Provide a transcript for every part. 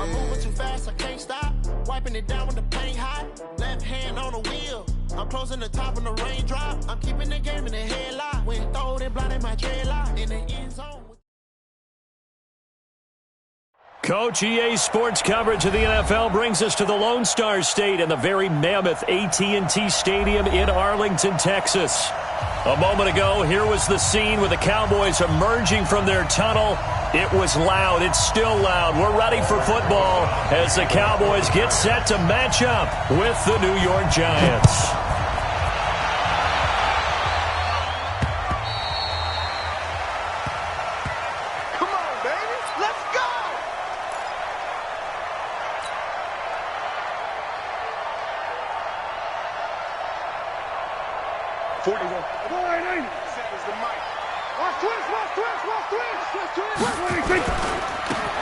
I'm moving too fast, I can't stop. Wiping it down when the paint hot. Left hand on the wheel. I'm closing the top when the raindrop. I'm keeping the game in the headlock. When throwed and blinded my dreadlock. In the end zone. Coach, EA Sports coverage of the NFL brings us to the Lone Star State and the very mammoth AT&T Stadium in Arlington, Texas. A moment ago, here was the scene with the Cowboys emerging from their tunnel. It was loud. It's still loud. We're ready for football as the Cowboys get set to match up with the New York Giants. Come on, baby. Let's go.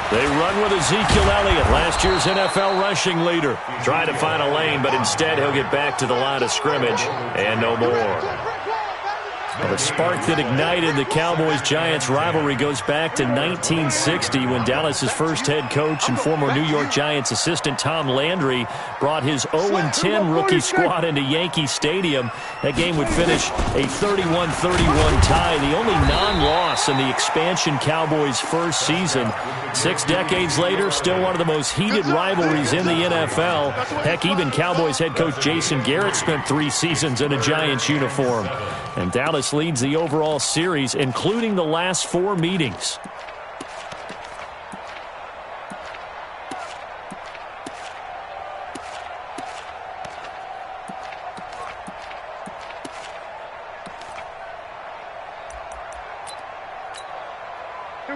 They run with Ezekiel Elliott, last year's NFL rushing leader. Trying to find a lane, but instead he'll get back to the line of scrimmage and no more. The spark that ignited the Cowboys-Giants rivalry goes back to 1960 when Dallas's first head coach and former New York Giants assistant Tom Landry brought his 0-10 rookie squad into Yankee Stadium. That game would finish a 31-31 tie, the only non-loss in the expansion Cowboys' first season. 6 decades later, still one of the most heated rivalries in the NFL. Heck, even Cowboys head coach Jason Garrett spent 3 seasons in a Giants uniform. And Dallas leads the overall series, including the last 4 meetings.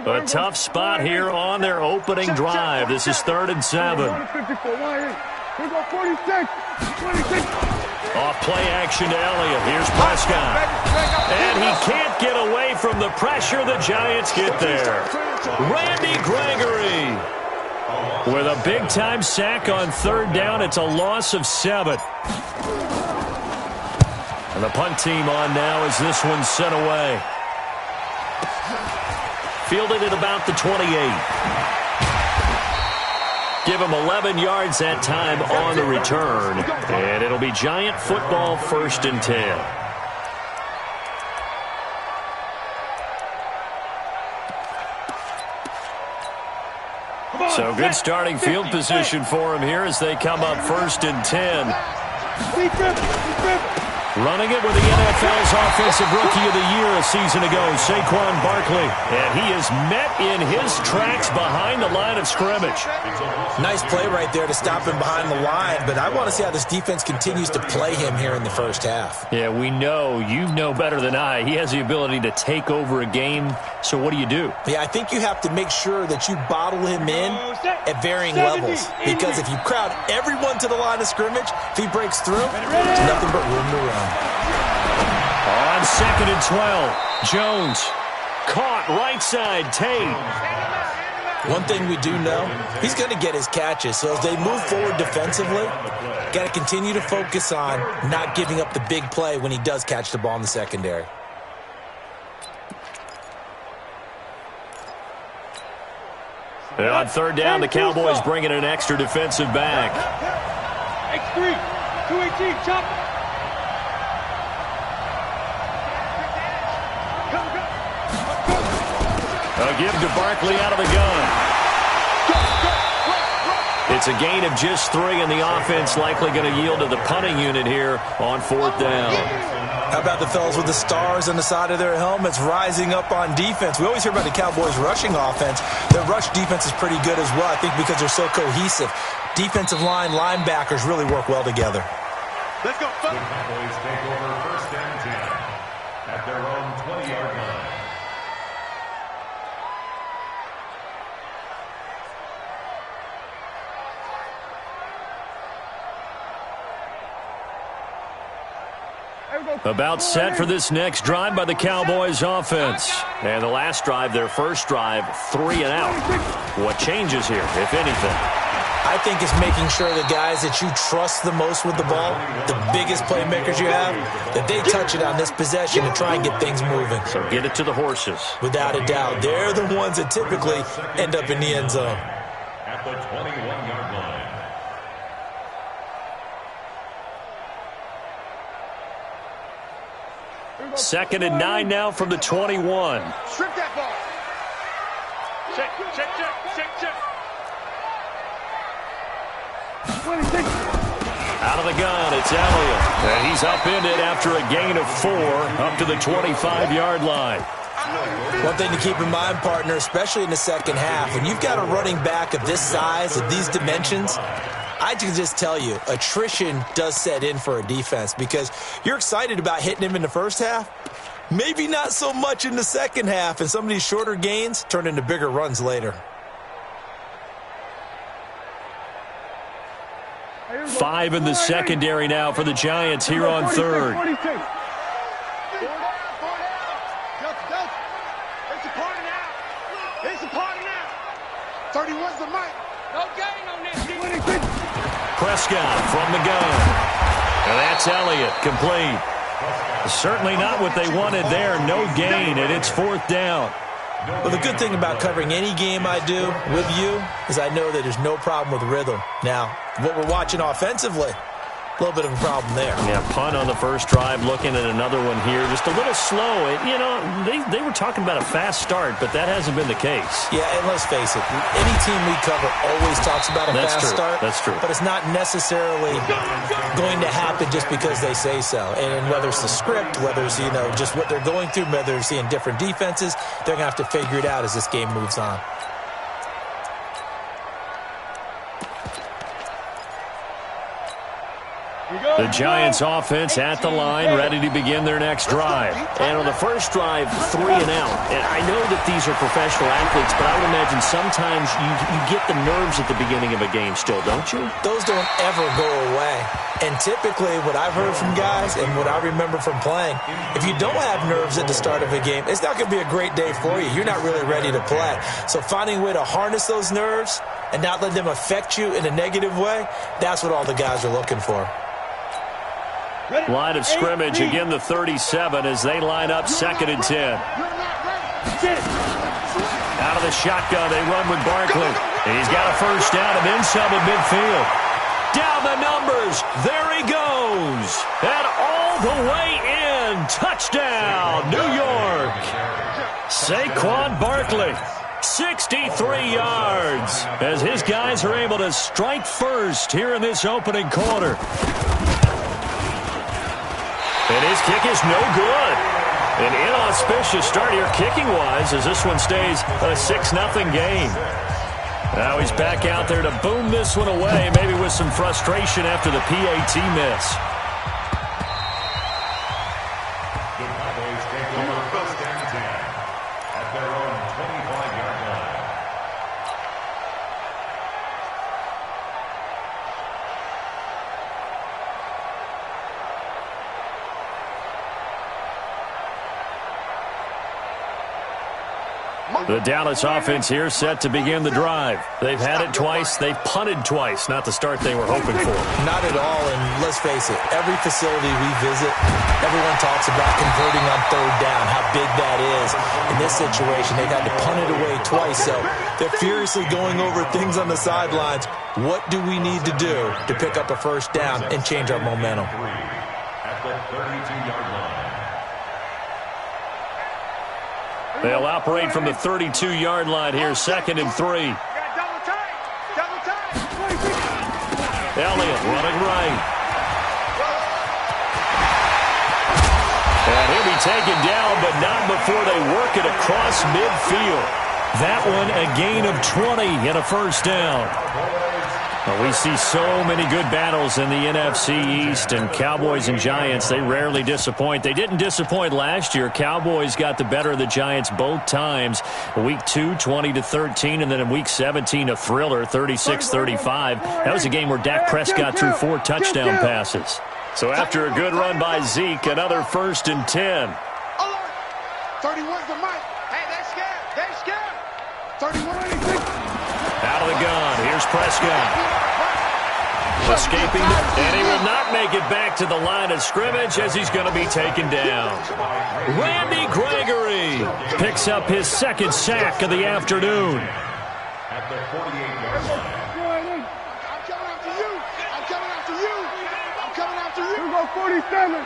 A tough spot here on their opening drive. This is 3rd and 7. Off play action to Elliott. Here's Prescott. And he can't get away from the pressure. The Giants get there. Randy Gregory with a big-time sack on 3rd down. It's a loss of 7. And the punt team on now as this one's sent away. Fielded at about the 28. Give him 11 yards that time on the return. And it'll be Giant football 1st and 10. So good starting field position for him here as they come up 1st and 10. Running it with the NFL's Offensive Rookie of the Year a season ago, Saquon Barkley. And he is met in his tracks behind the line of scrimmage. Nice play right there to stop him behind the line, but I want to see how this defense continues to play him here in the first half. Yeah, we know. You know better than I. He has the ability to take over a game. So what do you do? Yeah, I think you have to make sure that you bottle him in at varying levels. Because if you crowd everyone to the line of scrimmage, if he breaks through, there's nothing but room to run. On 2nd and 12, Jones caught right side, Tate. One thing we do know, he's going to get his catches. So as they move forward defensively, got to continue to focus on not giving up the big play when he does catch the ball in the secondary. And on 3rd down, the Cowboys bringing an extra defensive back. X3, 218, chop. A give to Barkley out of the gun. It's a gain of just 3, and the offense likely going to yield to the punting unit here on 4th down. How about the fellas with the stars on the side of their helmets rising up on defense? We always hear about the Cowboys' rushing offense. Their rush defense is pretty good as well, I think, because they're so cohesive. Defensive line, linebackers really work well together. Let's go. The Cowboys take over 1st and 10 at their own 20-yard line. About set for this next drive by the Cowboys offense. And the last drive, their first drive, 3 and out. What changes here, if anything? I think it's making sure the guys that you trust the most with the ball, the biggest playmakers you have, that they touch it on this possession to try and get things moving. So get it to the horses. Without a doubt. They're the ones that typically end up in the end zone. at the 21-yard line. Second and 9 now from the 21. Strip that ball. Check. Out of the gun, it's Elliott. And he's upended after a gain of 4 up to the 25-yard line. One thing to keep in mind, partner, especially in the second half, when you've got a running back of this size, of these dimensions, I can just tell you, attrition does set in for a defense because you're excited about hitting him in the first half. Maybe not so much in the second half, and some of these shorter gains turn into bigger runs later. 5 in the secondary now for the Giants here on third. It's a party now. 31's the mic. No gain on this. Prescott from the gun. And that's Elliott, complete. Certainly not what they wanted there. No gain, and it's fourth down. Well, the good thing about covering any game I do with you is I know that there's no problem with rhythm. Now, what we're watching offensively, a little bit of a problem there. Yeah, punt on the first drive, looking at another one here. Just a little slow. You know, they were talking about a fast start, but that hasn't been the case. Yeah, and let's face it, any team we cover always talks about a fast start. That's true. But it's not necessarily going to happen just because they say so. And whether it's the script, whether it's, you know, just what they're going through, whether they're seeing different defenses, they're going to have to figure it out as this game moves on. The Giants offense at the line, ready to begin their next drive. And on the first drive, 3 and out. And I know that these are professional athletes, but I would imagine sometimes you get the nerves at the beginning of a game still, don't you? Those don't ever go away. And typically what I've heard from guys and what I remember from playing, if you don't have nerves at the start of a game, it's not going to be a great day for you. You're not really ready to play. So finding a way to harness those nerves and not let them affect you in a negative way, that's what all the guys are looking for. Line of scrimmage, again the 37 as they line up second and 10. Out of the shotgun, they run with Barkley. And he's got a first down and then some at midfield. Down the numbers, there he goes. And all the way in, touchdown, New York. Saquon Barkley, 63 yards, as his guys are able to strike first here in this opening quarter. And his kick is no good. An inauspicious start here kicking-wise as this one stays a 6-0 game. Now he's back out there to boom this one away, maybe with some frustration after the PAT miss. The Cowboys take over first and 10 at their own 25-yard line. The Dallas offense here set to begin the drive. They've had it twice. They've punted twice. Not the start they were hoping for. Not at all, and let's face it, every facility we visit, everyone talks about converting on third down, how big that is. In this situation, they've had to punt it away twice, so they're furiously going over things on the sidelines. What do we need to do to pick up a first down and change our momentum? At the 32-yard line. They'll operate from the 32-yard line here, second and 3. Double time. Elliott running right. And he'll be taken down, but not before they work it across midfield. That one a gain of 20 and a first down. Well, we see so many good battles in the NFC East, and Cowboys and Giants, they rarely disappoint. They didn't disappoint last year. Cowboys got the better of the Giants both times. Week 2, 20-13, and then in Week 17, a thriller, 36-35. That was a game where Dak Prescott threw 4 touchdown passes. So after a good run by Zeke, another first and 10. 31's the mic. Hey, they're scared. 31. Out of the gun, here's Prescott. Escaping, and he will not make it back to the line of scrimmage as he's going to be taken down. Randy Gregory picks up his second sack of the afternoon. at their 48-yard line. I'm coming after you. I'm coming after you. I'm coming after you. Here we go, 47.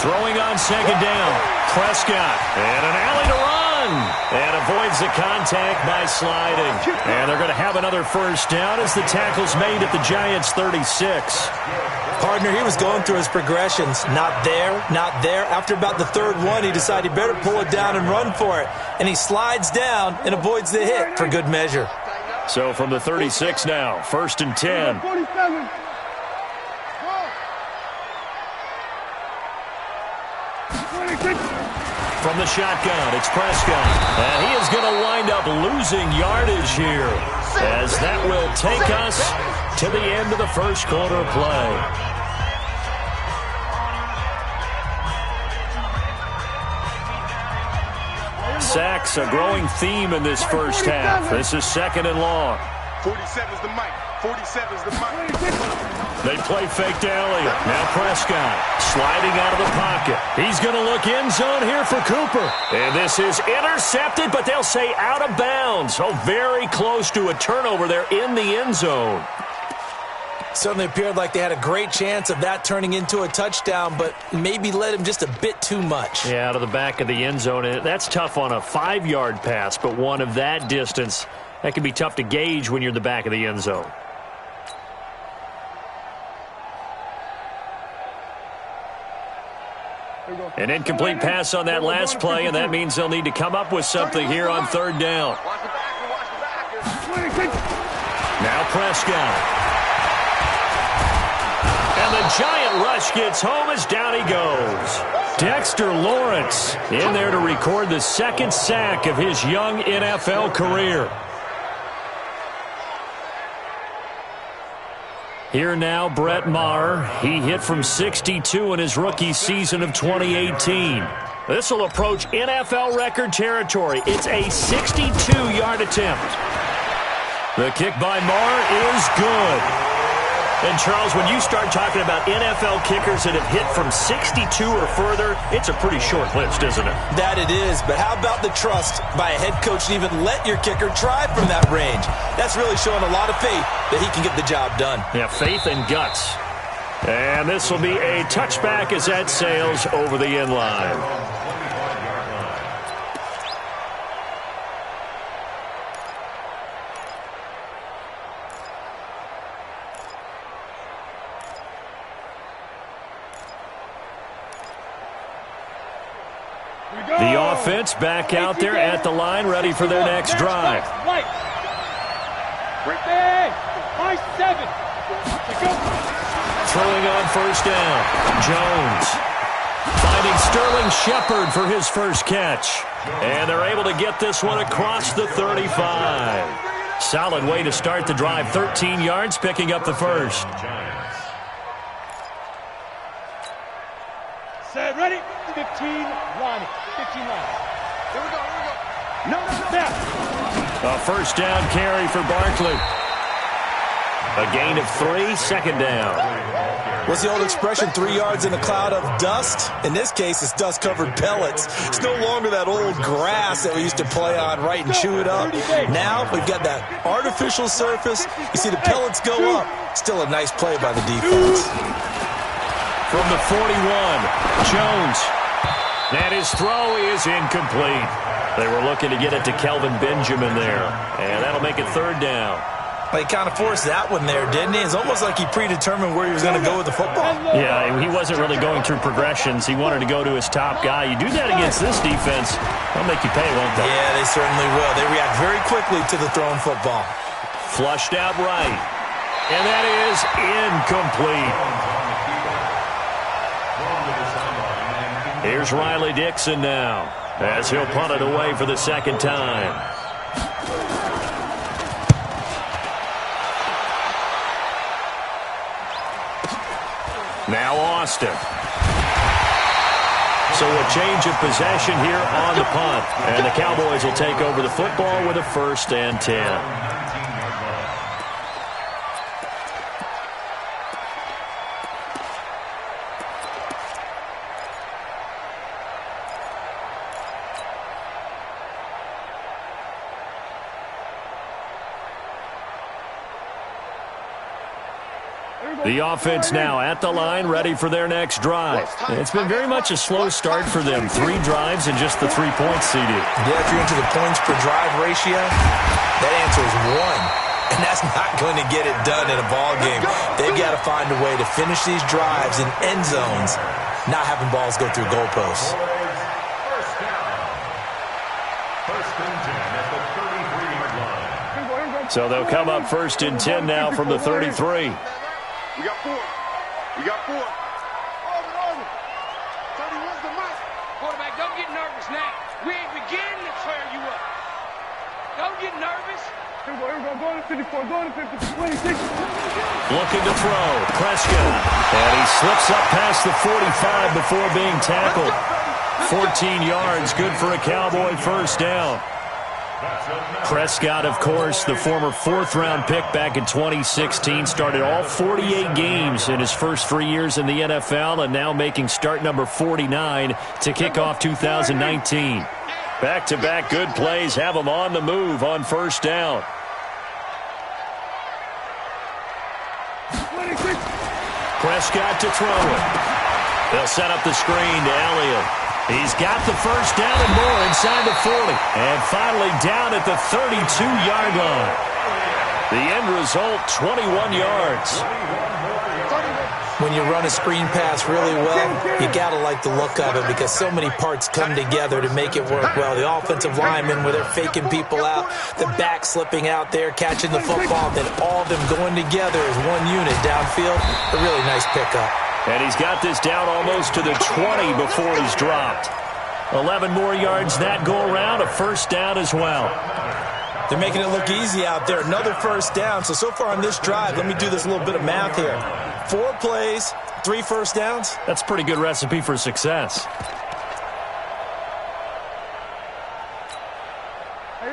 Throwing on second down. Prescott. And an alley to run. And avoids the contact by sliding. And they're going to have another first down as the tackle's made at the Giants' 36. Partner, he was going through his progressions. Not there, not there. After about the third one, he decided he better pull it down and run for it. And he slides down and avoids the hit for good measure. So from the 36 now, 1st and 10. 47. From the shotgun, it's Prescott. And he is going to wind up losing yardage here, as that will take us to the end of the first quarter play. Sacks, a growing theme in this first half. This is 2nd and long. 47's the mic. 47's the mic. They play fake to Elliott. Now Prescott sliding out of the pocket. He's going to look end zone here for Cooper. And this is intercepted, but they'll say out of bounds. Oh, very close to a turnover there in the end zone. Certainly appeared like they had a great chance of that turning into a touchdown, but maybe led him just a bit too much. Yeah, out of the back of the end zone. And that's tough on a 5-yard pass, but one of that distance, that can be tough to gauge when you're in the back of the end zone. An incomplete pass on that last play, and that means they'll need to come up with something here on 3rd down. Now Prescott. And the giant rush gets home as down he goes. Dexter Lawrence in there to record the 2nd sack of his young NFL career. Here now, Brett Maher. He hit from 62 in his rookie season of 2018. This will approach NFL record territory. It's a 62-yard attempt. The kick by Maher is good. And, Charles, when you start talking about NFL kickers that have hit from 62 or further, it's a pretty short list, isn't it? That it is, but how about the trust by a head coach to even let your kicker try from that range? That's really showing a lot of faith that he can get the job done. Yeah, faith and guts. And this will be a touchback as that sails over the end line. The offense back out there at the line, ready for their next drive. Throwing on 1st down. Jones finding Sterling Shepard for his first catch. And they're able to get this one across the 35. Solid way to start the drive. 13 yards, picking up the first. Set, ready? 15 line. 15 line. Here we go, here we go. No. A first down carry for Barkley. A gain of 3, 2nd down. What's the old expression, 3 yards in a cloud of dust? In this case, it's dust-covered pellets. It's no longer that old grass that we used to play on, right, and chew it up. Now we've got that artificial surface. You see the pellets go up. Still a nice play by the defense. From the 41, Jones. And his throw is incomplete. They were looking to get it to Kelvin Benjamin there. And that'll make it 3rd down. Well, he kind of forced that one there, didn't he? It's almost like he predetermined where he was going to go with the football. Yeah, he wasn't really going through progressions. He wanted to go to his top guy. You do that against this defense, they'll make you pay, won't they? Yeah, they certainly will. They react very quickly to the thrown football. Flushed out right. And that is incomplete. Here's Riley Dixon now, as he'll punt it away for the 2nd time. Now Austin. So a change of possession here on the punt. And the Cowboys will take over the football with a 1st and 10. The offense now at the line, ready for their next drive. It's been very much a slow start for them. 3 drives and just the 3 points seeded. Yeah, if you're into the points per drive ratio, that answer is 1. And that's not going to get it done in a ball game. They've got to find a way to finish these drives in end zones, not having balls go through goalposts. First down. First and 10 at the 33-yard line. So they'll come up first and 10 now from the 33. We got 4. We got 4. Over. 31's the mic. Quarterback, don't get nervous now. We ain't beginning to tear you up. Don't get nervous. Here we go. Go to 54. Go to 56. 26. Looking to throw. Prescott. And he slips up past the 45 before being tackled. 14 yards, good for a Cowboy first down. Prescott, of course, the former 4th-round pick back in 2016, started all 48 games in his first 3 years in the NFL, and now making start number 49 to kick off 2019. Back-to-back good plays have him on the move on first down. 26. Prescott to throw it. They'll set up the screen to Elliott. He's got the first down and more inside the 40. And finally down at the 32-yard line. The end result, 21 yards. When you run a screen pass really well, you got to like the look of it because so many parts come together to make it work well. The offensive linemen, where they're faking people out, the back slipping out there, catching the football, then all of them going together as one unit downfield. A really nice pickup. And he's got this down almost to the 20 before he's dropped. 11 more yards that go around, a first down as well. They're making it look easy out there. Another first down. So far on this drive, let me do this little bit of math here. 4 plays, 3 first downs. That's a pretty good recipe for success.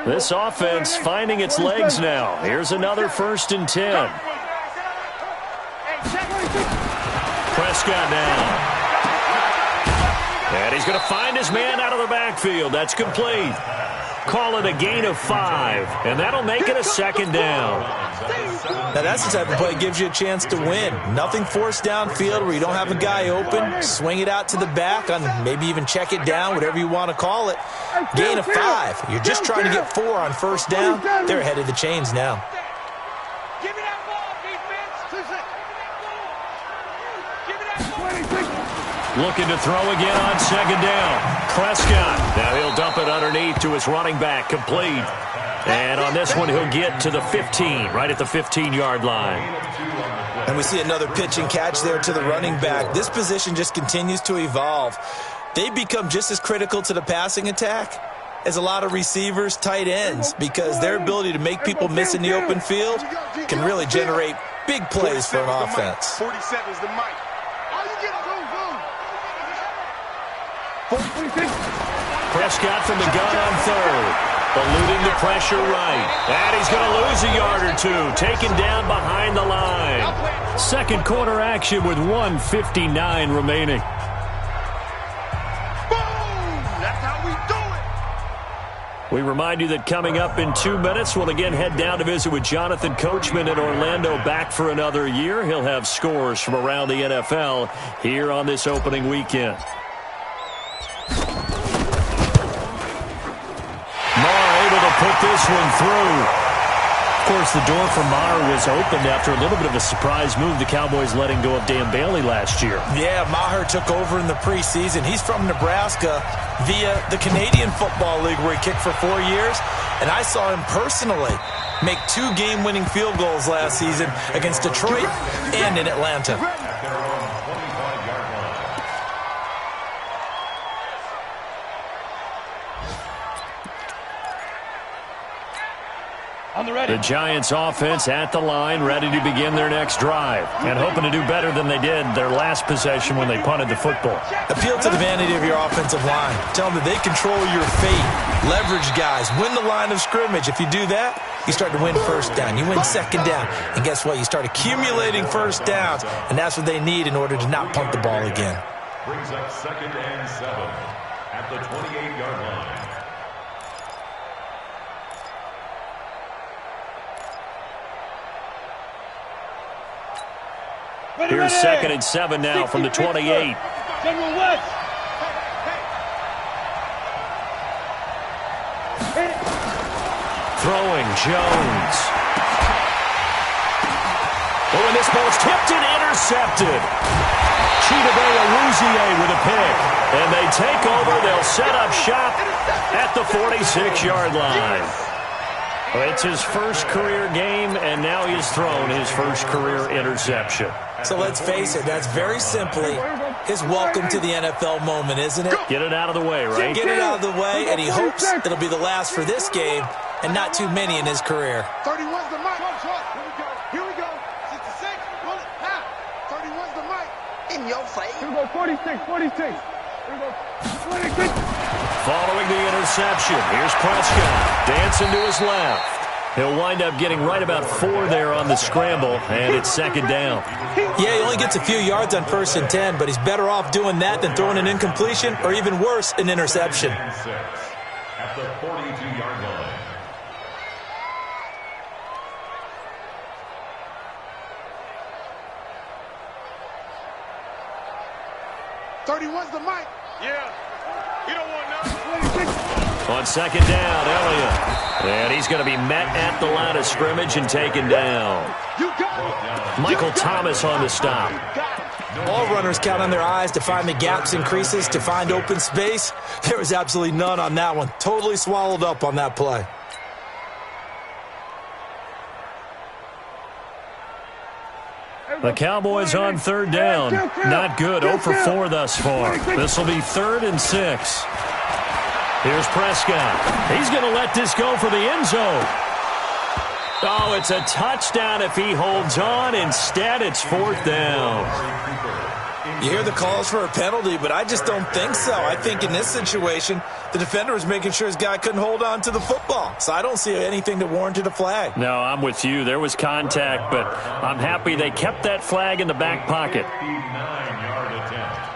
This offense finding its legs now. Here's another first and 10. Prescott now. And he's going to find his man out of the backfield. That's complete. Call it a gain of 5, and that'll make it a second down. Now that's the type of play that gives you a chance to win. Nothing forced downfield where you don't have a guy open. Swing it out to the back, on maybe even check it down, whatever you want to call it. Gain of 5. You're just trying to get 4 on first down. They're ahead of the chains now. Give me that ball, defense. Give me that ball. Looking to throw again on second down. Prescott. Now he'll dump it underneath to his running back. Complete. And on this one, he'll get to the 15, right at the 15-yard line. And we see another pitch and catch there to the running back. This position just continues to evolve. They become just as critical to the passing attack as a lot of receivers, tight ends, because their ability to make people miss in the open field can really generate big plays for an offense. 47 is the mic. Prescott from the gun on third. Eluding the pressure right. And he's going to lose a yard or 2. Taken down behind the line. Second quarter action with 1:59 remaining. That's how we do it. We remind you that coming up in 2 minutes, we'll again head down to visit with Jonathan Coachman in Orlando, back for another year. He'll have scores from around the NFL here on this opening weekend. Put this one through. Of course, the door for Maher was opened after a little bit of a surprise move. The Cowboys letting go of Dan Bailey last year. Yeah, Maher took over in the preseason. He's from Nebraska via the Canadian Football League, where he kicked for 4 years. And I saw him personally make 2 game-winning field goals last season against Detroit and in Atlanta. The Giants offense at the line, ready to begin their next drive, and hoping to do better than they did their last possession when they punted the football. Appeal to the vanity of your offensive line. Tell them that they control your fate. Leverage guys. Win the line of scrimmage. If you do that, you start to win first down. You win second down. And guess what? You start accumulating first downs, and that's what they need in order to not punt the ball again. Brings up second and 7 at the 28-yard line. Here's 2nd and 7 now from the 28. General West. Throwing Jones. Oh, and this ball's tipped and intercepted. Chidobe with a pick. And they take over. They'll set up shop at the 46-yard line. It's his first career game, and now he's thrown his first career interception. So let's face it, that's very simply his welcome to the NFL moment, isn't it? Get it out of the way, right? Get it out of the way, and he hopes it'll be the last for this game and not too many in his career. 31's the mic. Here we go. 66. Pull it. Now. 31's the mic. In your face. Here we go. 46. Here we go. 46. Following the interception, here's Prescott. Dancing to his left. He'll wind up getting right about 4 there on the scramble, and it's 2nd down. Yeah, he only gets a few yards on 1st and 10, but he's better off doing that than throwing an incompletion or even worse, an interception. At the 42-yard line. "31's the mic." Yeah. You don't want nothing. On 2nd down, Elliott. And he's going to be met at the line of scrimmage and taken down. Michael Thomas on the stop. All runners count on their eyes to find the gaps and creases, to find open space. There was absolutely none on that one. Totally swallowed up on that play. The Cowboys on 3rd down. Not good. 0 for 4 thus far. This will be 3rd and 6. Here's Prescott. He's going to let this go for the end zone. Oh, it's a touchdown if he holds on. Instead, it's 4th down. You hear the calls for a penalty, but I just don't think so. I think in this situation, the defender was making sure his guy couldn't hold on to the football. So I don't see anything that warranted a flag. No, I'm with you. There was contact, but I'm happy they kept that flag in the back pocket. 59-yard attempt.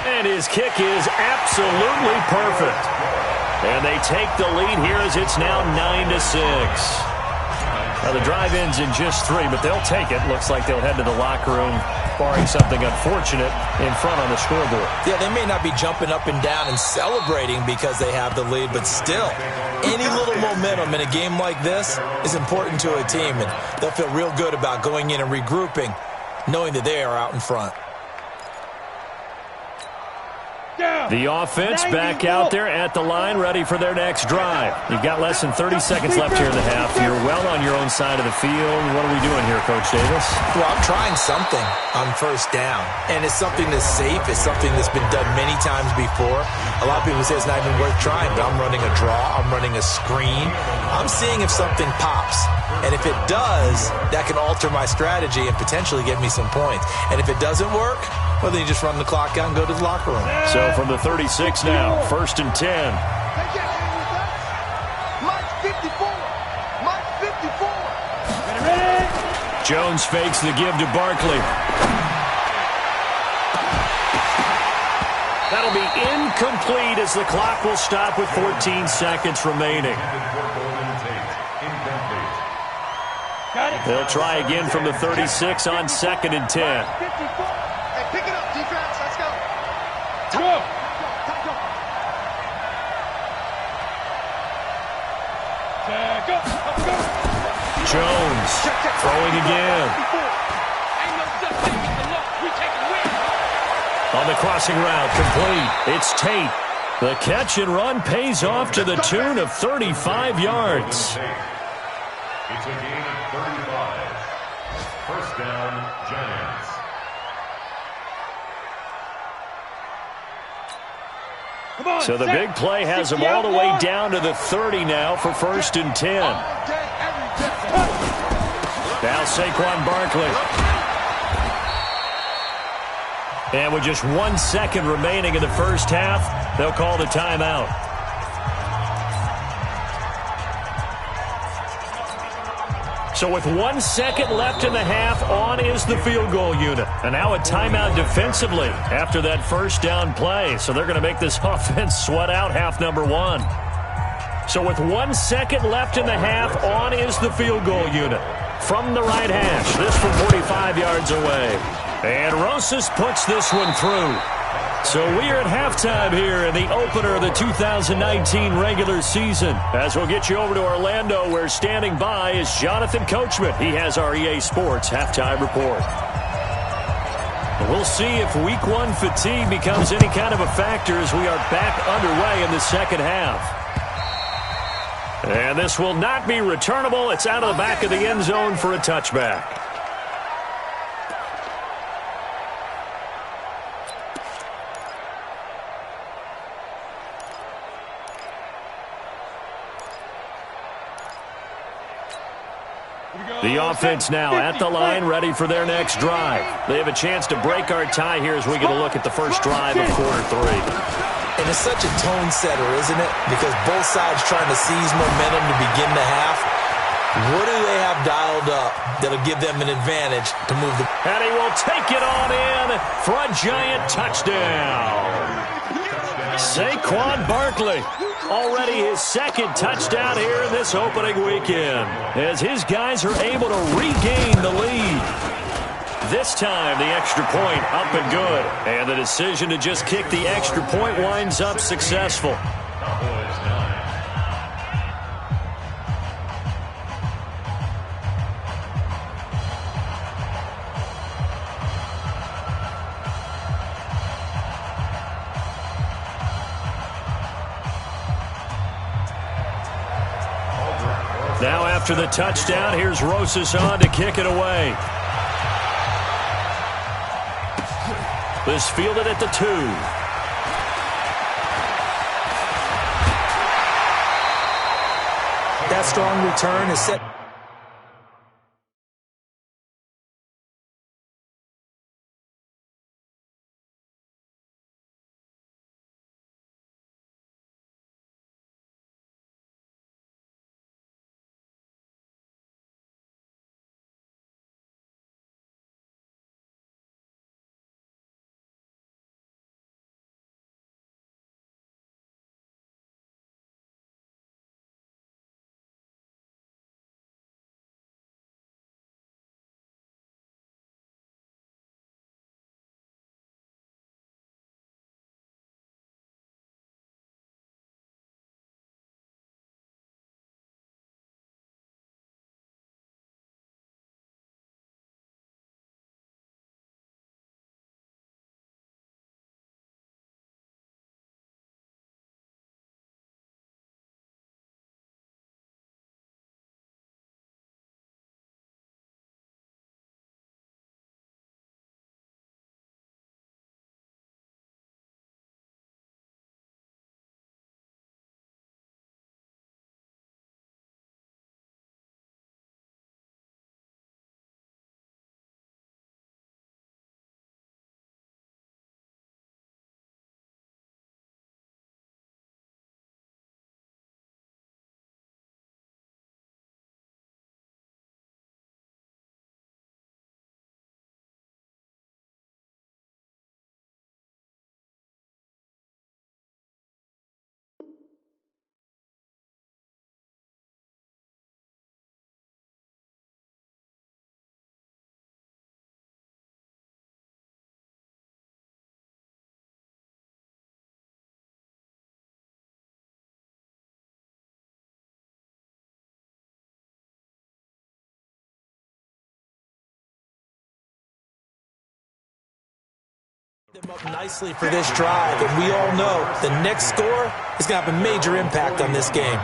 And his kick is absolutely perfect. And they take the lead here as it's now 9-6. Now the drive ends in just 3, but they'll take it. Looks like they'll head to the locker room, barring something unfortunate in front on the scoreboard. Yeah, they may not be jumping up and down and celebrating because they have the lead, but still, any little momentum in a game like this is important to a team, and they'll feel real good about going in and regrouping, knowing that they are out in front. The offense back out there at the line, ready for their next drive. You've got less than 30 seconds left here in the half. You're well on your own side of the field. What are we doing here, Coach Davis? Well, I'm trying something on 1st down, and it's something that's safe. It's something that's been done many times before. A lot of people say it's not even worth trying, but I'm running a draw. I'm running a screen. I'm seeing if something pops, and if it does, that can alter my strategy and potentially get me some points. And if it doesn't work, well, then you just run the clock out and go to the locker room. So from the 36 now, 1st and 10. Mike 54. Mike 54. Jones fakes the give to Barkley. That'll be incomplete as the clock will stop with 14 seconds remaining. They'll try again from the 36 on 2nd and 10. Pick it up, defense. Let's go. Go. Jones throwing again. On the crossing route, complete. It's Tate. The catch and run pays off to the tune of 35 yards. It's a gain of 35. 1st down, Giants. So the big play has them all the way down to the 30 now for 1st and 10. Now Saquon Barkley. And with just 1 second remaining in the first half, they'll call the timeout. So with 1 second left in the half, on is the field goal unit. And now a timeout defensively after that first down play. So they're going to make this offense sweat out half number one. So with 1 second left in the half, on is the field goal unit. From the right hash, this from 45 yards away. And Rosas puts this one through. So we are at halftime here in the opener of the 2019 regular season. As we'll get you over to Orlando, where standing by is Jonathan Coachman. He has our EA Sports halftime report. We'll see if week one fatigue becomes any kind of a factor as we are back underway in the second half. And this will not be returnable. It's out of the back of the end zone for a touchback. The offense now at the line, ready for their next drive. They have a chance to break our tie here as we get a look at the first drive of quarter three. And it's such a tone setter, isn't it? Because both sides trying to seize momentum to begin the half. What do they have dialed up that'll give them an advantage to move the... And he will take it on in for a giant touchdown. Saquon Barkley. Already his second touchdown here in this opening weekend, as his guys are able to regain the lead. This time, the extra point up and good. And the decision to just kick the extra point winds up successful. Now after the touchdown, here's Rosas on to kick it away. This fielded at the 2. That strong return is set. Them up nicely for this drive, and we all know the next score is going to have a major impact on this game.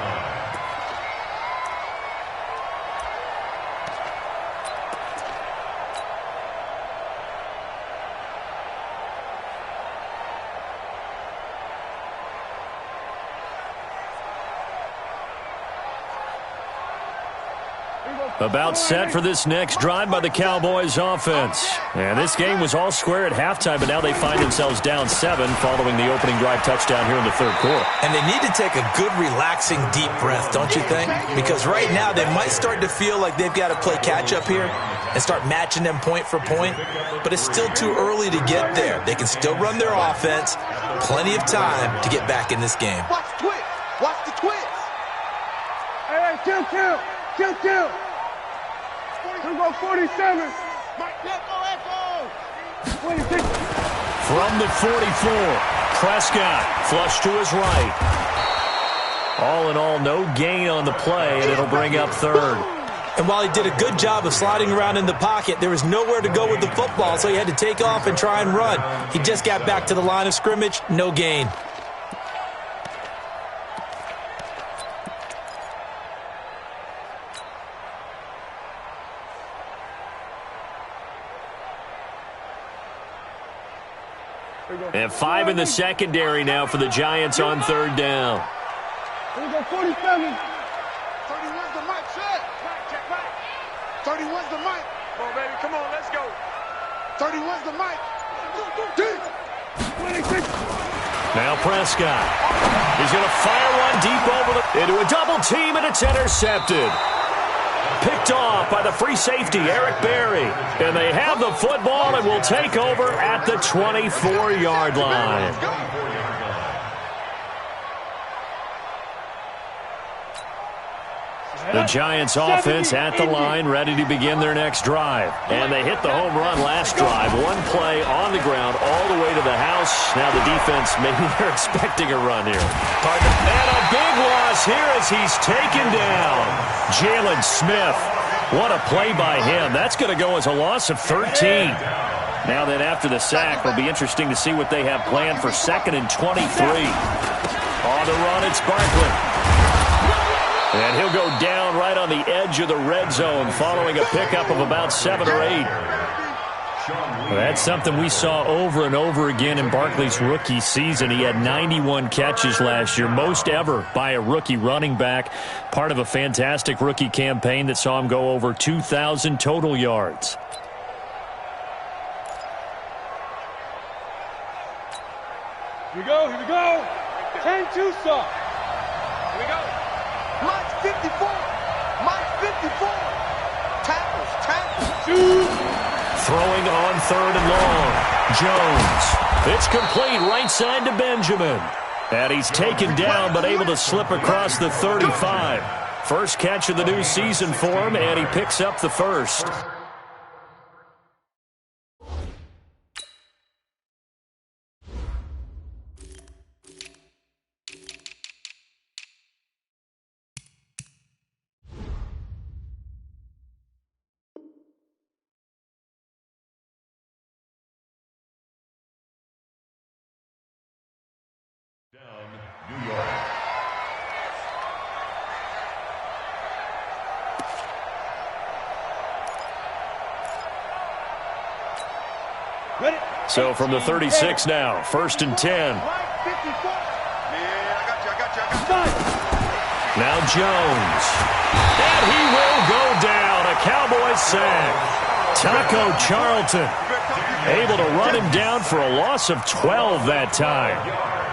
Here About set for this next drive by the Cowboys offense. And this game was all square at halftime, but now they find themselves down 7 following the opening drive touchdown here in the third quarter. And they need to take a good, relaxing, deep breath, don't you think? Because right now they might start to feel like they've got to play catch-up here and start matching them point for point. But it's still too early to get there. They can still run their offense. Plenty of time to get back in this game. Watch the twist. Watch the twist. Hey, kill. We'll go 47. Echo. 26. From the 44, Prescott flush to his right. All in all, no gain on the play, and it'll bring up third. And while he did a good job of sliding around in the pocket, there was nowhere to go with the football, so he had to take off and try and run. He just got back to the line of scrimmage, no gain. And 5 in the secondary now for the Giants on third down. Here we go, 47. 31's the mic, set. Check back. 31's the mic. Come on, baby, come on, let's go. 31's the mic. 26. Now Prescott. He's going to fire one deep over into a double team, and it's intercepted. Picked off by the free safety, Eric Berry. And they have the football and will take over at the 24-yard line. The Giants offense at the line, ready to begin their next drive. And they hit the home run last drive. One play on the ground all the way to the house. Now the defense, maybe they're expecting a run here. And a big loss here as he's taken down. Jalen Smith. What a play by him. That's going to go as a loss of 13. Now then, after the sack, it'll be interesting to see what they have planned for 2nd and 23. On the run, it's Barkley. And he'll go down right on the edge of the red zone following a pickup of about 7 or 8. Well, that's something we saw over and over again in Barkley's rookie season. He had 91 catches last year, most ever by a rookie running back, part of a fantastic rookie campaign that saw him go over 2,000 total yards. Here we go. 10-2 stop. Here we go. Mike 54. Tackles. Throwing on 3rd and long. Jones. It's complete right side to Benjamin. And he's taken down but able to slip across the 35. First catch of the new season for him, and he picks up the first. New York. So from the 36 now, 1st and 10. Now Jones. And he will go down. A Cowboys sack. Taco Charlton able to run him down for a loss of 12 that time.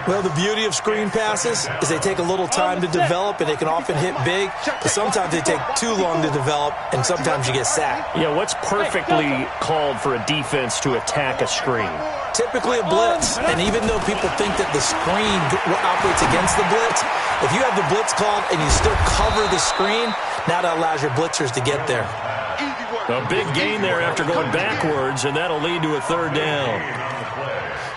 Well, the beauty of screen passes is they take a little time to develop, and they can often hit big, but sometimes they take too long to develop, and sometimes you get sacked. Yeah, what's perfectly called for a defense to attack a screen? Typically a blitz, and even though people think that the screen operates against the blitz, if you have the blitz called and you still cover the screen, now that allows your blitzers to get there. A big gain there after going backwards, and that'll lead to a 3rd down.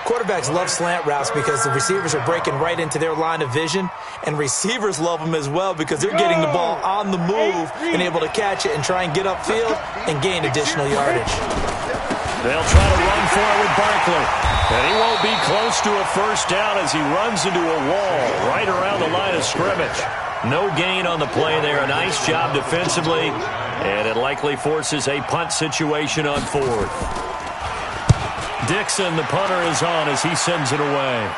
Quarterbacks love slant routes because the receivers are breaking right into their line of vision, and receivers love them as well because they're getting the ball on the move and able to catch it and try and get upfield and gain additional yardage. They'll try to run for it with Barkley, and he won't be close to a first down as he runs into a wall right around the line of scrimmage. No gain on the play there. A nice job defensively, and it likely forces a punt situation on 4th. Dixon, the punter, is on as he sends it away.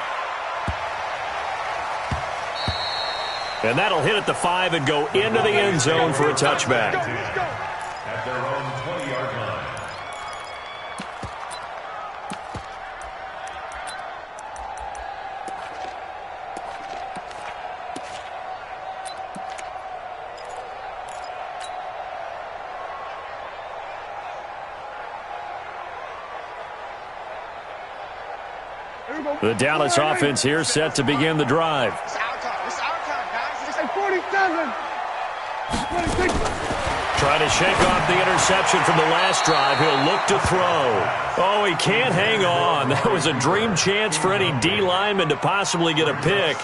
And that'll hit at the 5 and go into the end zone for a touchback. At their own 20-yard line. The Dallas offense here set to begin the drive. It's our time. It's our time, guys. It's 47. 46. Trying to shake off the interception from the last drive. He'll look to throw. Oh, he can't hang on. That was a dream chance for any D lineman to possibly get a pick.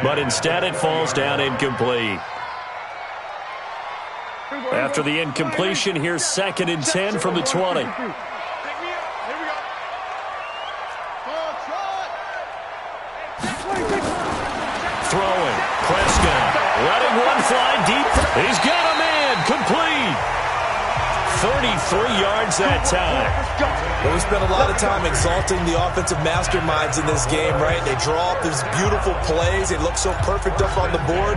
But instead it falls down incomplete. After the incompletion, here's 2nd and 10 from the 20. Throwing. Prescott letting one fly deep. He's got a man. Complete. 33 yards that time. Well, we spent a lot of time exalting the offensive masterminds in this game, right? They draw up these beautiful plays. They look so perfect up on the board.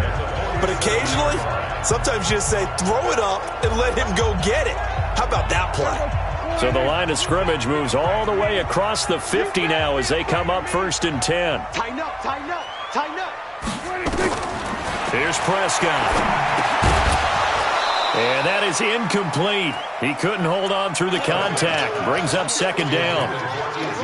But occasionally, sometimes you just say, throw it up and let him go get it. How about that play? So the line of scrimmage moves all the way across the 50 now as they come up 1st and 10. Tighten up, tighten up, tighten up. Here's Prescott. And that is incomplete. He couldn't hold on through the contact. Brings up 2nd down.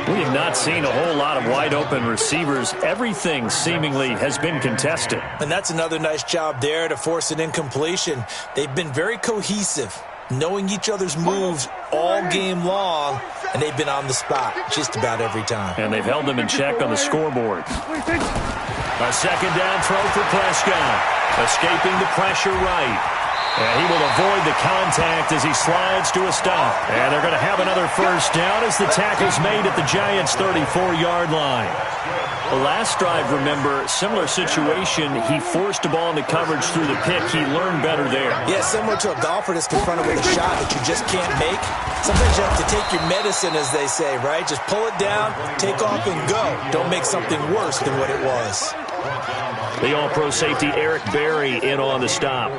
We have not seen a whole lot of wide open receivers. Everything seemingly has been contested. And that's another nice job there to force an incompletion. They've been very cohesive, knowing each other's moves all game long, and they've been on the spot just about every time. And they've held them in check on the scoreboard. A 2nd down throw for Prescott. Escaping the pressure right. And he will avoid the contact as he slides to a stop. And they're going to have another 1st down as the tackle's made at the Giants' 34-yard line. The last drive, remember, similar situation. He forced the ball into coverage through the pick. He learned better there. Yeah, similar to a golfer that's confronted with a shot that you just can't make. Sometimes you have to take your medicine, as they say, right? Just pull it down, take off, and go. Don't make something worse than what it was. The All-Pro safety Eric Berry in on the stop.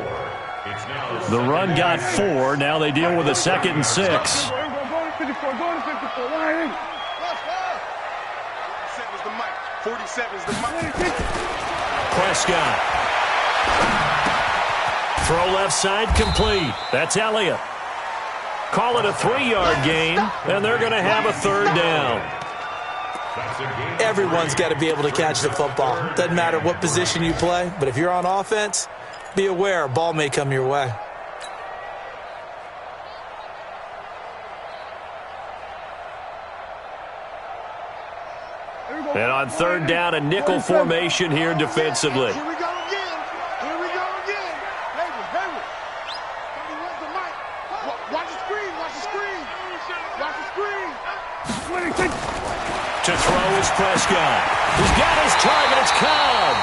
The run got 4. Now they deal with a 2nd and 6. 47's the mic. 47's the mic. Prescott. Throw left side complete. That's Elliott. Call it a 3-yard gain, and they're going to have a 3rd down. Everyone's got to be able to catch the football. Doesn't matter what position you play, but if you're on offense, be aware a ball may come your way. And on 3rd down, a nickel formation here defensively. Here we go again. Here we go again. Hayward. Where's the mic? Watch the screen. Watch the screen. Watch the screen. To throw is Prescott. He's got his target. It's Cobb.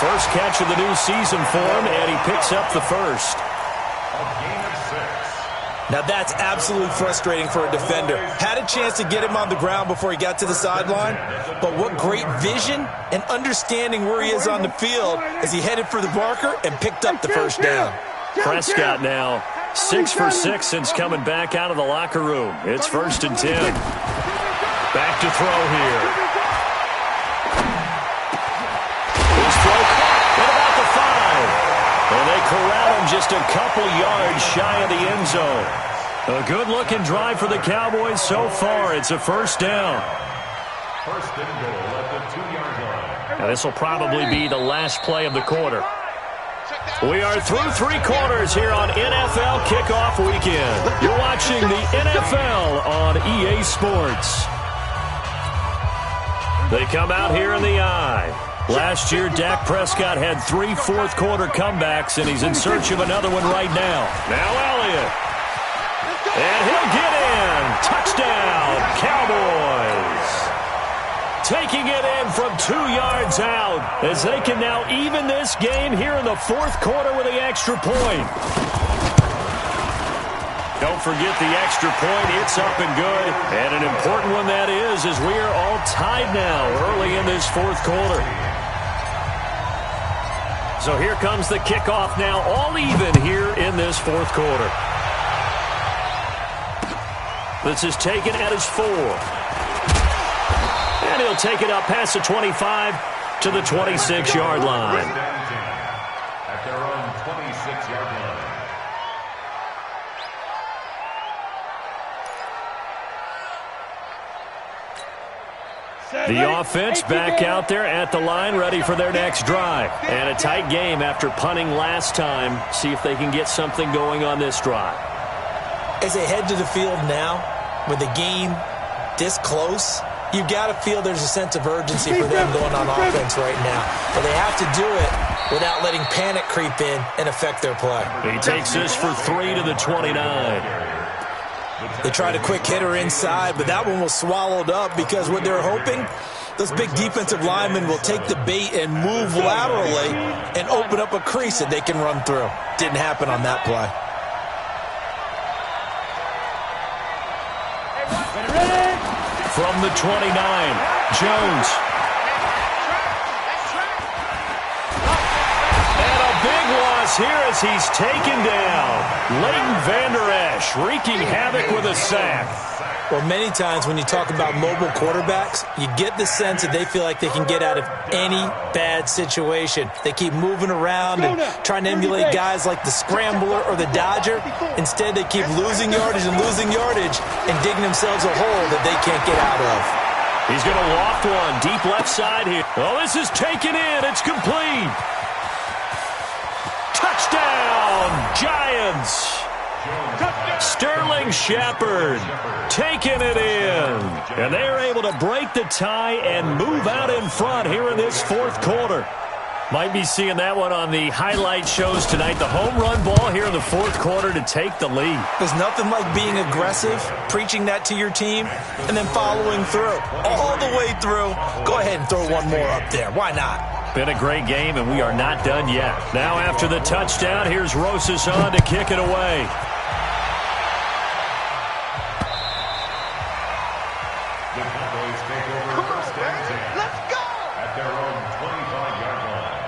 First catch of the new season for him, and he picks up the 1st. Now that's absolutely frustrating for a defender. Had a chance to get him on the ground before he got to the sideline, but what great vision and understanding where he is on the field as he headed for the marker and picked up the 1st down. Prescott now 6 for 6 since coming back out of the locker room. It's 1st and 10. Back to throw here. His throw caught at about the 5. And they corral him just a couple yards shy of the end zone. A good-looking drive for the Cowboys so far. It's a 1st down. 1st and goal at the 2-yard line. Now this will probably be the last play of the quarter. We are through 3 quarters here on NFL Kickoff Weekend. You're watching the NFL on EA Sports. They come out here in the eye. Last year, Dak Prescott had 3 fourth-quarter comebacks, and he's in search of another one right now. Now Elliott. And he'll get in. Touchdown, Cowboys. Taking it in from 2 yards out as they can now even this game here in the 4th quarter with the extra point. Don't forget the extra point. It's up and good. And an important one that is, as we are all tied now early in this 4th quarter. So here comes the kickoff now, all even here in this fourth quarter. This is taken at his 4. And he'll take it up past the 25 to the 26-yard line. At their own 26-yard line. The offense back out there at the line, ready for their next drive. And a tight game after punting last time. See if they can get something going on this drive. As they head to the field now, with the game this close, you've got to feel there's a sense of urgency for them going on offense right now. But they have to do it without letting panic creep in and affect their play. He takes this for 3 to the 29. They tried a quick hitter inside, but that one was swallowed up because what they're hoping, those big defensive linemen will take the bait and move laterally and open up a crease that they can run through. Didn't happen on that play. From the 29, Jones. And a big loss here as he's taken down. Leighton Vander Esch wreaking havoc with a sack. Well, many times when you talk about mobile quarterbacks, you get the sense that they feel like they can get out of any bad situation. They keep moving around and trying to emulate guys like the Scrambler or the Dodger. Instead, they keep losing yardage and digging themselves a hole that they can't get out of. He's going to loft one deep left side here. Oh, this is taken in. It's complete. Touchdown, Giants. Sterling Shepard taking it in. And they're able to break the tie and move out in front here in this fourth quarter. Might be seeing that one on the highlight shows tonight. The home run ball here in the fourth quarter to take the lead. There's nothing like being aggressive, preaching that to your team, and then following through. All the way through. Go ahead and throw one more up there. Why not? Been a great game, and we are not done yet. Now after the touchdown, here's Rosas on to kick it away. The Cowboys take over first and 10. Let's go! At their own 25-yard line.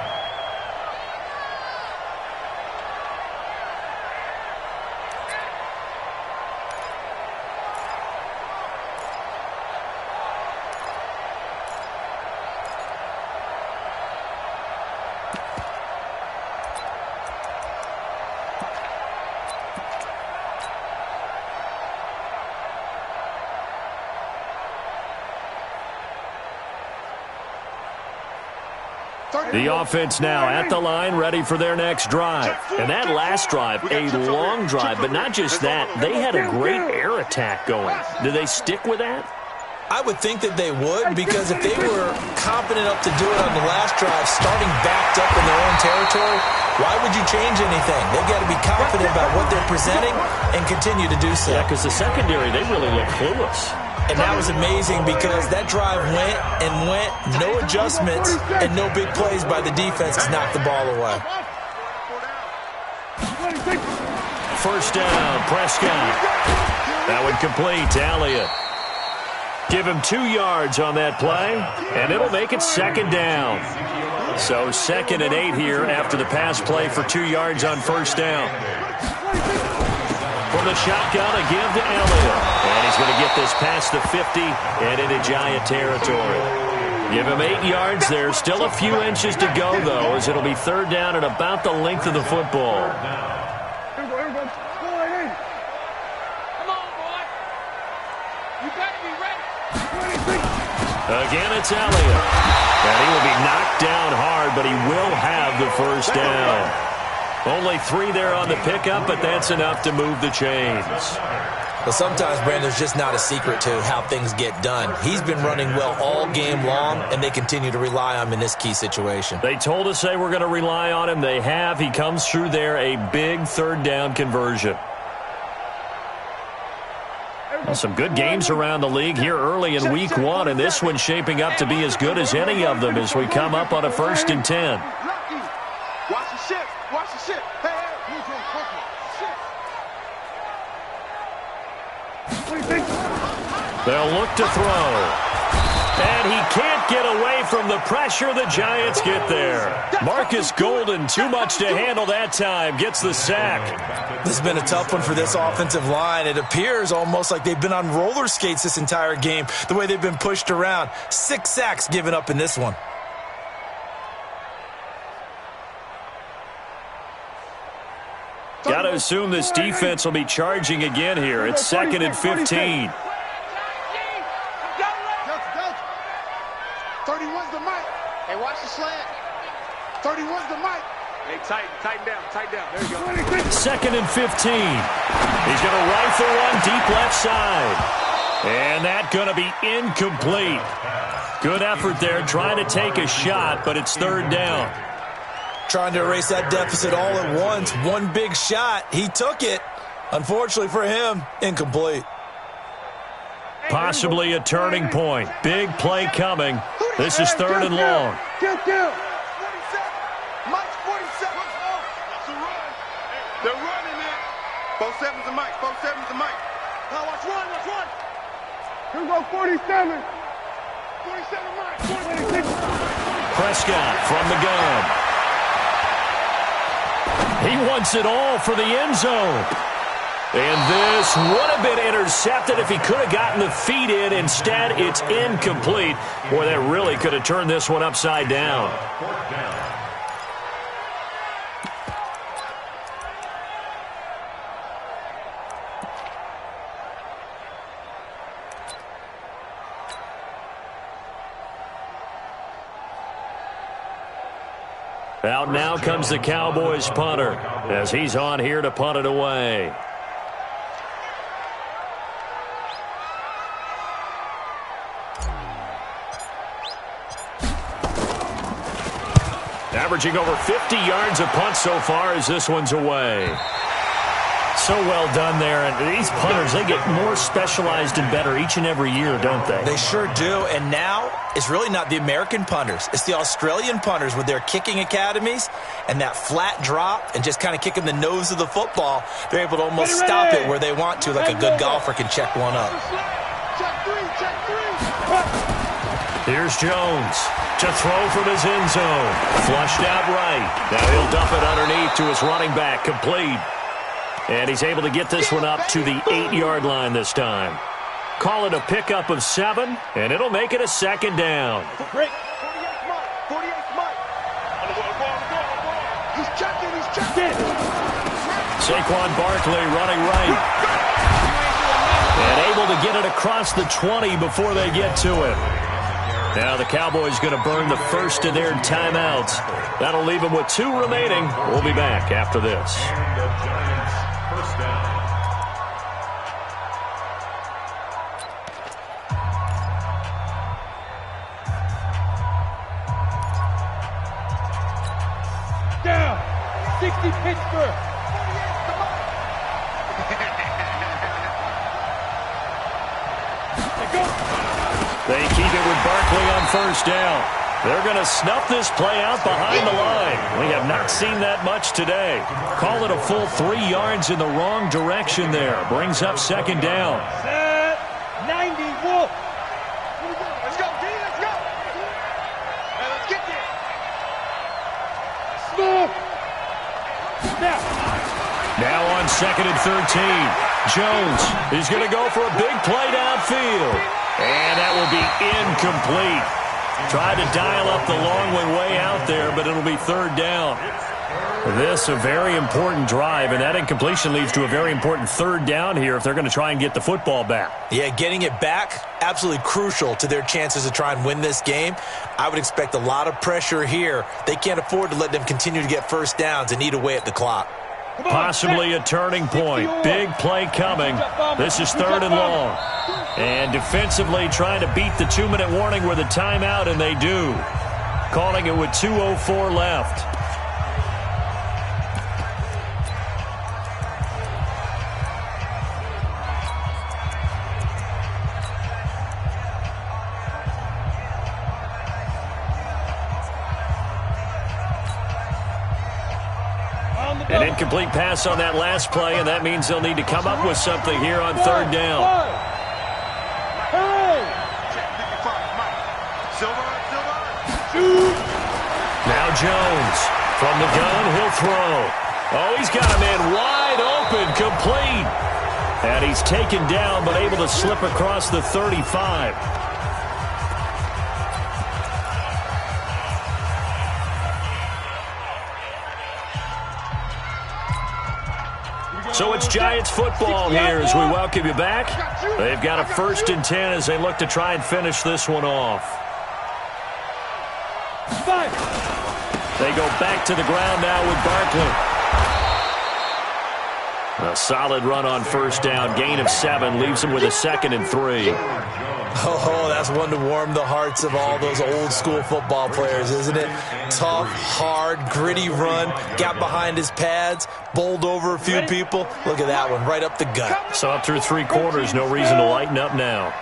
The offense now at the line, ready for their next drive. And that last drive, a long drive, but not just that. They had a great air attack going. Do they stick with that? I would think that they would, because if they were confident enough to do it on the last drive, starting backed up in their own territory, why would you change anything? They've got to be confident about what they're presenting and continue to do so. Yeah, because the secondary, they really look clueless. And that was amazing because that drive went and went, no adjustments, and no big plays by the defense to knock the ball away. First down, Prescott. That would complete to Elliott. Give him 2 yards on that play, and it'll make it second down. So 2nd and 8 here after the pass play for 2 yards on first down. From the shotgun, a give to Elliott. And he's going to get this past the 50 and into Giant territory. Give him 8 yards there. Still a few inches to go, though, as it'll be third down at about the length of the football. Again, it's Elliott. And he will be knocked down hard, but he will have the first down. Only 3 there on the pickup, but that's enough to move the chains. But sometimes, Brandon, there's just not a secret to how things get done. He's been running well all game long, and they continue to rely on him in this key situation. They told us they were going to rely on him. They have. He comes through there, a big third down conversion. Well, some good games around the league here early in week 1, and this one's shaping up to be as good as any of them as we come up on a 1st and 10. Watch the ship. Watch the ship. Hey, hey. They'll look to throw. And he can't get away from the pressure the Giants get there. Marcus Golden, too much to handle that time, gets the sack. This has been a tough one for this offensive line. It appears almost like they've been on roller skates this entire game, the way they've been pushed around. 6 sacks given up in this one. Got to assume this defense will be charging again here. It's 2nd and 15. 31's the mic. Hey, watch the slant. 31's the mic. Hey, tighten down. There you go. 2nd and 15. He's going to rifle one deep left side. And that's going to be incomplete. Good effort there trying to take a shot, but it's 3rd down. Trying to erase that deficit all at once. One big shot. He took it. Unfortunately for him, incomplete. Possibly a turning point. Big play coming. This is 3rd and long. Kill. 47. Mike's 47. That's a run. They're running it. 47's the mic. 47's the mic. Now watch one. Here we go, 47. 47 mic. 46. Prescott from the gun. He wants it all for the end zone. And this would have been intercepted if he could have gotten the feet in. Instead, it's incomplete. Boy, that really could have turned this one upside down. Out now comes the Cowboys punter as he's on here to punt it away. Averaging over 50 yards a punt so far as this one's away. So well done there. And these punters, they get more specialized and better each and every year, don't they? They sure do. And now it's really not the American punters. It's the Australian punters with their kicking academies and that flat drop and just kind of kicking the nose of the football. They're able to almost stop it where they want to, like a good golfer can check one up. Check three. Here's Jones to throw from his end zone. Flushed out right. Now he'll dump it underneath to his running back. Complete. And he's able to get this one up to the 8-yard line this time. Call it a pickup of 7, and it'll make it a 2nd down. Break. 48's Mike. He's checking. Saquon Barkley running right. And able to get it across the 20 before they get to it. Now the Cowboys going to burn the first of their timeouts. That'll leave them with 2 remaining. We'll be back after this. First down. Down. 60 Pittsburgh. They keep it with Barkley on first down. They're going to snuff this play out behind the line. We have not seen that much today. Call it a full 3 yards in the wrong direction there. Brings up 2nd down. 90 Wolf. Let's go, D. Let's go. Hey, let's get there. Smooth. Now on 2nd and 13. Jones is going to go for a big play downfield. And that will be incomplete. Tried to dial up the long one way out there, but it'll be 3rd down. This a very important drive, and that incompletion leads to a very important 3rd down here if they're going to try and get the football back. Yeah, getting it back, absolutely crucial to their chances to try and win this game. I would expect a lot of pressure here. They can't afford to let them continue to get first downs and eat away at the clock. Possibly a turning point. Big play coming. This is 3rd and long. And defensively trying to beat the 2-minute warning with a timeout, and they do. Calling it with 2:04 left. An incomplete pass on that last play, and that means they'll need to come up with something here on 3rd down. Now Jones. From the gun, he'll throw. Oh, he's got a man wide open, complete. And he's taken down, but able to slip across the 35. So it's Giants football here as we welcome you back. They've got a 1st and 10 as they look to try and finish this one off. They go back to the ground now with Barkley. A solid run on 1st down. Gain of 7 leaves him with a 2nd and 3. Oh, that's one to warm the hearts of all those old-school football players, isn't it? Tough, hard, gritty run. Got behind his pads, bowled over a few people. Look at that one, right up the gut. So up through 3 quarters, no reason to lighten up now.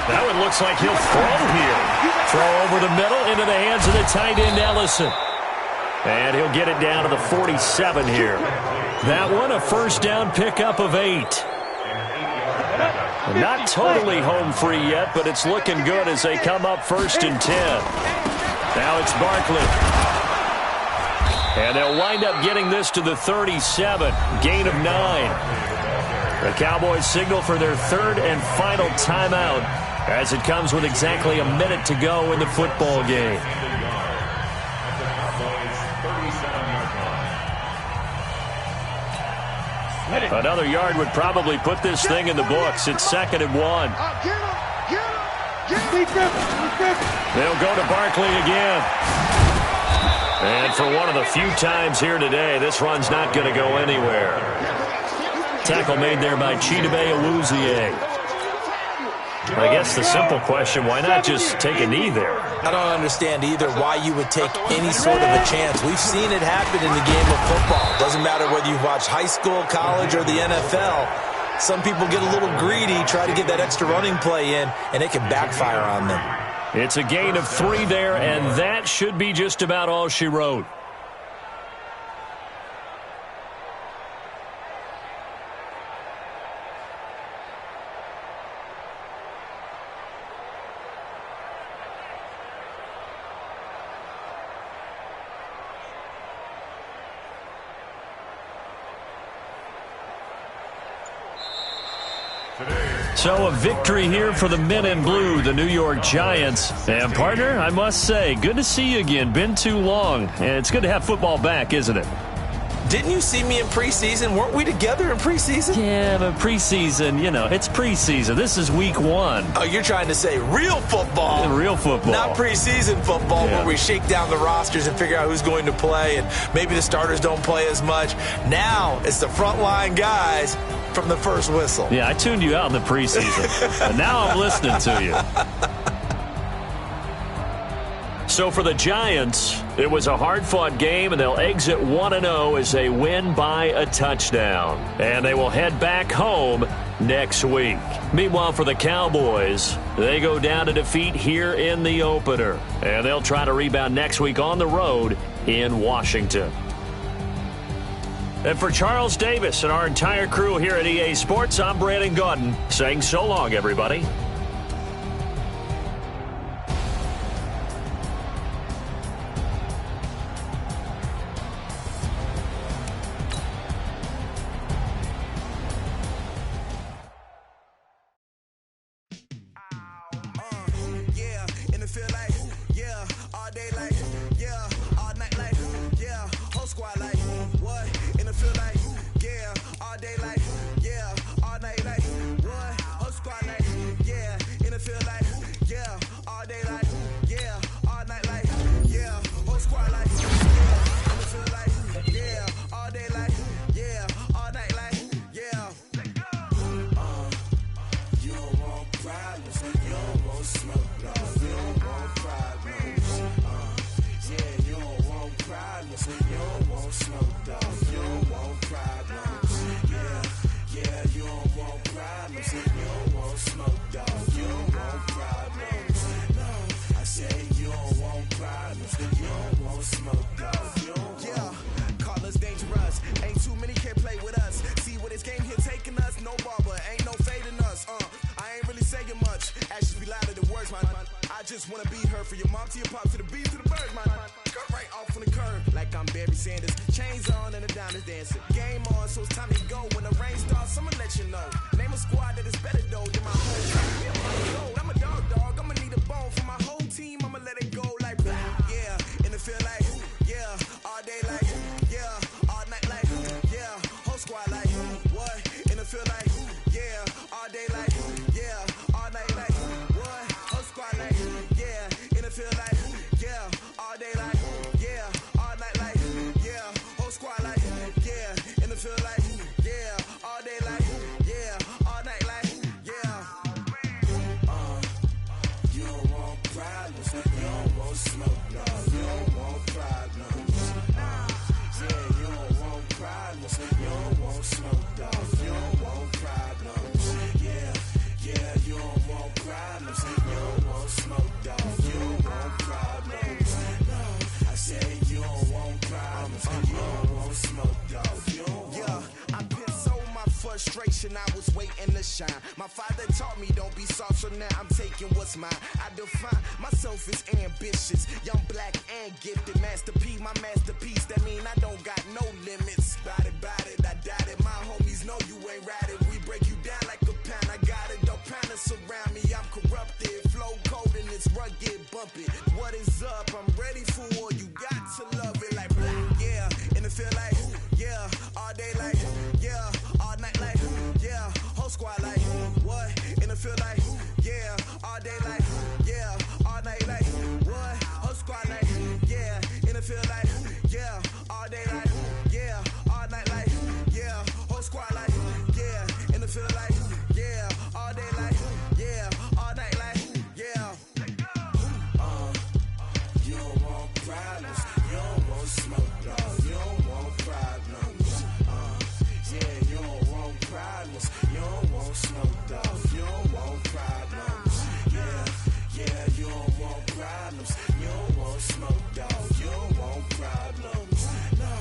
That one looks like he'll throw here. Throw over the middle into the hands of the tight end, Ellison. And he'll get it down to the 47 here. That one, a 1st down pickup of 8. Not totally home free yet, but it's looking good as they come up 1st and 10. Now it's Barkley. And they'll wind up getting this to the 37. Gain of 9. The Cowboys signal for their 3rd and final timeout as it comes with exactly a minute to go in the football game. Another yard would probably put this thing in the books. It's 2nd and 1. They'll go to Barkley again. And for one of the few times here today, this run's not going to go anywhere. Tackle made there by Chidobe Awuzie. I guess the simple question, why not just take a knee there? I don't understand either why you would take any sort of a chance. We've seen it happen in the game of football. Doesn't matter whether you watch high school, college, or the NFL. Some people get a little greedy, try to get that extra running play in, and it can backfire on them. It's a gain of 3 there, and that should be just about all she wrote. So a victory here for the men in blue, the New York Giants. And partner, I must say, good to see you again. Been too long. And it's good to have football back, isn't it? Didn't you see me in preseason? Weren't we together in preseason? Yeah, but preseason, you know, it's preseason. This is week 1. Oh, you're trying to say real football. Real football. Not preseason football where we shake down the rosters and figure out who's going to play, and maybe the starters don't play as much. Now it's the frontline guys from the first whistle. Yeah, I tuned you out in the preseason, and now I'm listening to you. So for the Giants, it was a hard-fought game, and they'll exit 1-0 as they win by a touchdown. And they will head back home next week. Meanwhile, for the Cowboys, they go down to defeat here in the opener. And they'll try to rebound next week on the road in Washington. And for Charles Davis and our entire crew here at EA Sports, I'm Brandon Gaudin saying so long, everybody. All day like, yeah, all night like, what? Whole squad like, yeah. just wanna be heard. For your mom to your pop to the beat to the bird, man. Cut right off on the curb, like I'm Barry Sanders. Chains on and the diamonds dancing. Game on, so it's time to go. When the rain starts, I'ma let you know. Name a squad that is better though than my whole team. I'm a dog. I'ma need a bone for my whole team. I'ma let it go like yeah. And it feel like yeah. All day like yeah. All night like yeah. Whole squad like what? And it feel like yeah. All day like yeah. All night like what? Whole squad like yeah. And it feel like yeah. All day like yeah. All night like yeah. Whole squad like yeah. And it feel like yeah. All day like yeah. All night like yeah. You don't want problems. You don't want smoke, no. You don't want problems. Yeah, you don't want problems. You don't want smoke, dog. You don't want problems. Yeah, you don't want problems. You don't want smoke, dog. You don't want problems. No, I said you don't want problems. You don't want smoke, dog. You don't want. Yeah, I've been so my frustration, I was waiting to shine. My father taught me don't be soft, so now I'm taking what's mine. I define myself as ambitious, young, black, and gifted. Master P, my masterpiece. That mean I don't got no limits. Bout it, I doubt it. My homies know you ain't ratted. We break you down like a pound. I got it, don't panic surround me. I'm corrupted, flow cold and it's rugged, bumpy. What is up? I'm ready for war. You got to love it like yeah, and it feel like yeah, all day like yeah, all night like yeah, whole squad like what? And it feel like yeah, all day like yeah, all night like what? Whole squad like yeah, and it feel like yeah, all day like yeah, all night like yeah, whole squad like yeah, and it feel like yeah, all day like yeah, all night like yeah. You don't want problems, you don't want smoke, dog. You don't want problems. Yeah, you don't want problems, you don't want smoke, dog. You don't want problems. Yeah, you don't want problems, you don't want smoke, dog. You don't want problems. No,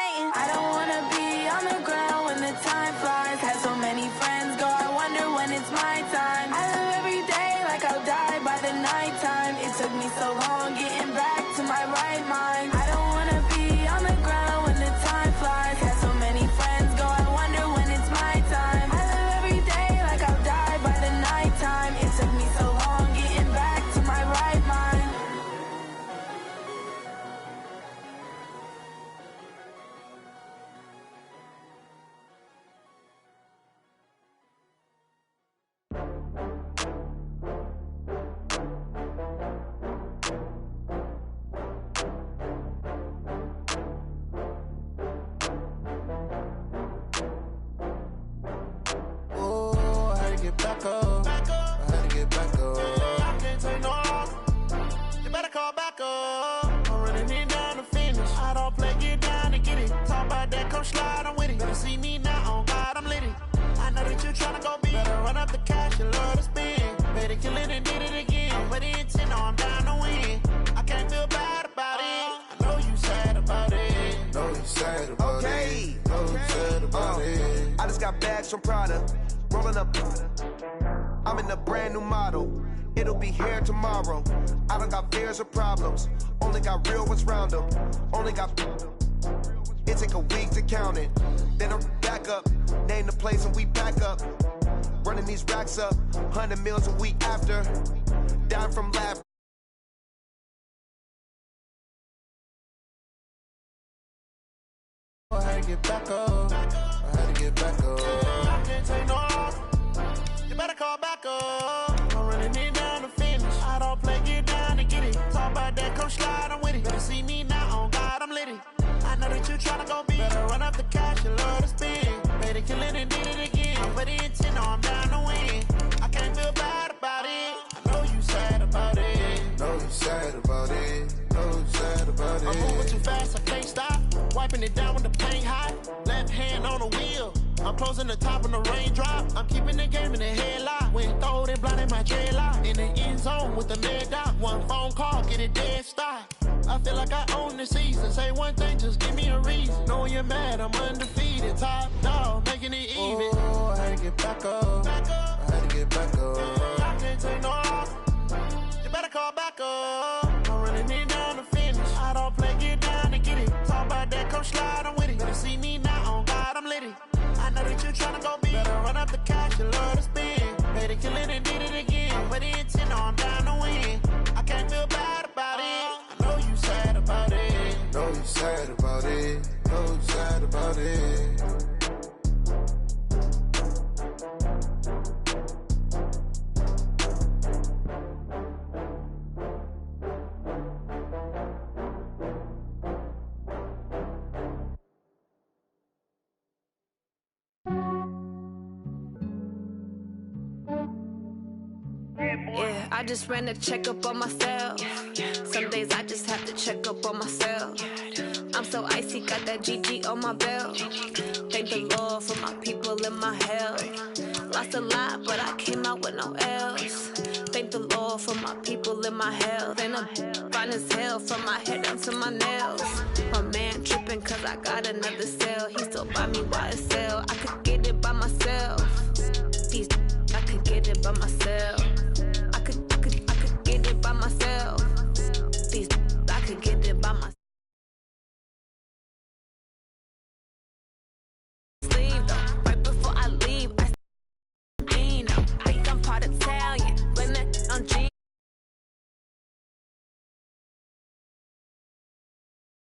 waiting. I don't wanna be on the ground when the time flies. Had so many friends go, I wonder when it's my time. I live every day like I'll die by the nighttime. It took me so long getting back to my right mind. I don't wanna be on the ground when the time flies. Had so many friends go, I wonder when it's my time. I live every day like I'll die by the nighttime. It took me so long getting back to my right mind. Oh, I had to get back up. I had to get back up. I can't take no loss. You better call back up. I'm running it down to finish. I don't play, get down to get it. Talk about that, come slide, I'm with it. Better see me now, on God, I'm lit it. I know that you tryna go big. Better run up the cash, you love to spend. Better kill it and did it again. But the intent, no, I'm down to win. I can't feel bad about it. I know you sad about it. Know you sad about it. Know you sad about it. I just got bags from Prada, rolling up. I'm in a brand new model. It'll be here tomorrow. I don't got fears or problems. Only got real ones round them. Only got. It take a week to count it. Then I'm back up. Name the place and we back up. Running these racks up. 100 meals a week after. Down from laughter. I had to get back up. I had to get back up. I can't take no loss. You better call back up. I'm running it down to finish. I don't play, get down to get it. Talk about that, come slide, I'm with it. Better see me now, on God, I'm lit it. I know that you tryna go big. Better run up the cash, you love to spend. Better kill it and did it again. But the intent, no, I'm down to win. I can't feel bad about it. I know you sad about it. Know you sad about it. Know you sad about it. I'm moving too fast, I can't stop. Wiping it down when the paint hot. Left hand on the wheel. I'm closing the top when the raindrop. I'm keeping the game in the headlock. When throwed and blinded my dreadlock. In the end zone with the mad dot. One phone call, get it dead stop. I feel like I own the season. Say one thing, just give me a reason. Knowing you're mad, I'm undefeated. Top dog, making it even. Oh, I had to get back up. I had to get back up. I can't take no loss. You better call back up. I'm running it down to finish. I don't play, get down to get it. Talk about that, come slide, I'm with it. Better see me now, on God, I'm lit it. I know that you tryna go big. Better run up the cash, you love to spend. Better kill it and did it again. But the intent, no, I'm down to win. I can't feel bad about it. I know you sad about it. Know you sad about it. Know you sad about it. Yeah, I just ran a checkup on myself. Some days I just have to check up on myself. I'm so icy, got that GG on my belt. Thank the Lord for my people and my health. Lost a lot, but I came out with no L's. Thank the Lord for my people and my health. And I'm fine as hell from my head down to my nails. My man tripping cause I got another cell. He still buy me YSL. I could get it by myself. These I could get it by myself.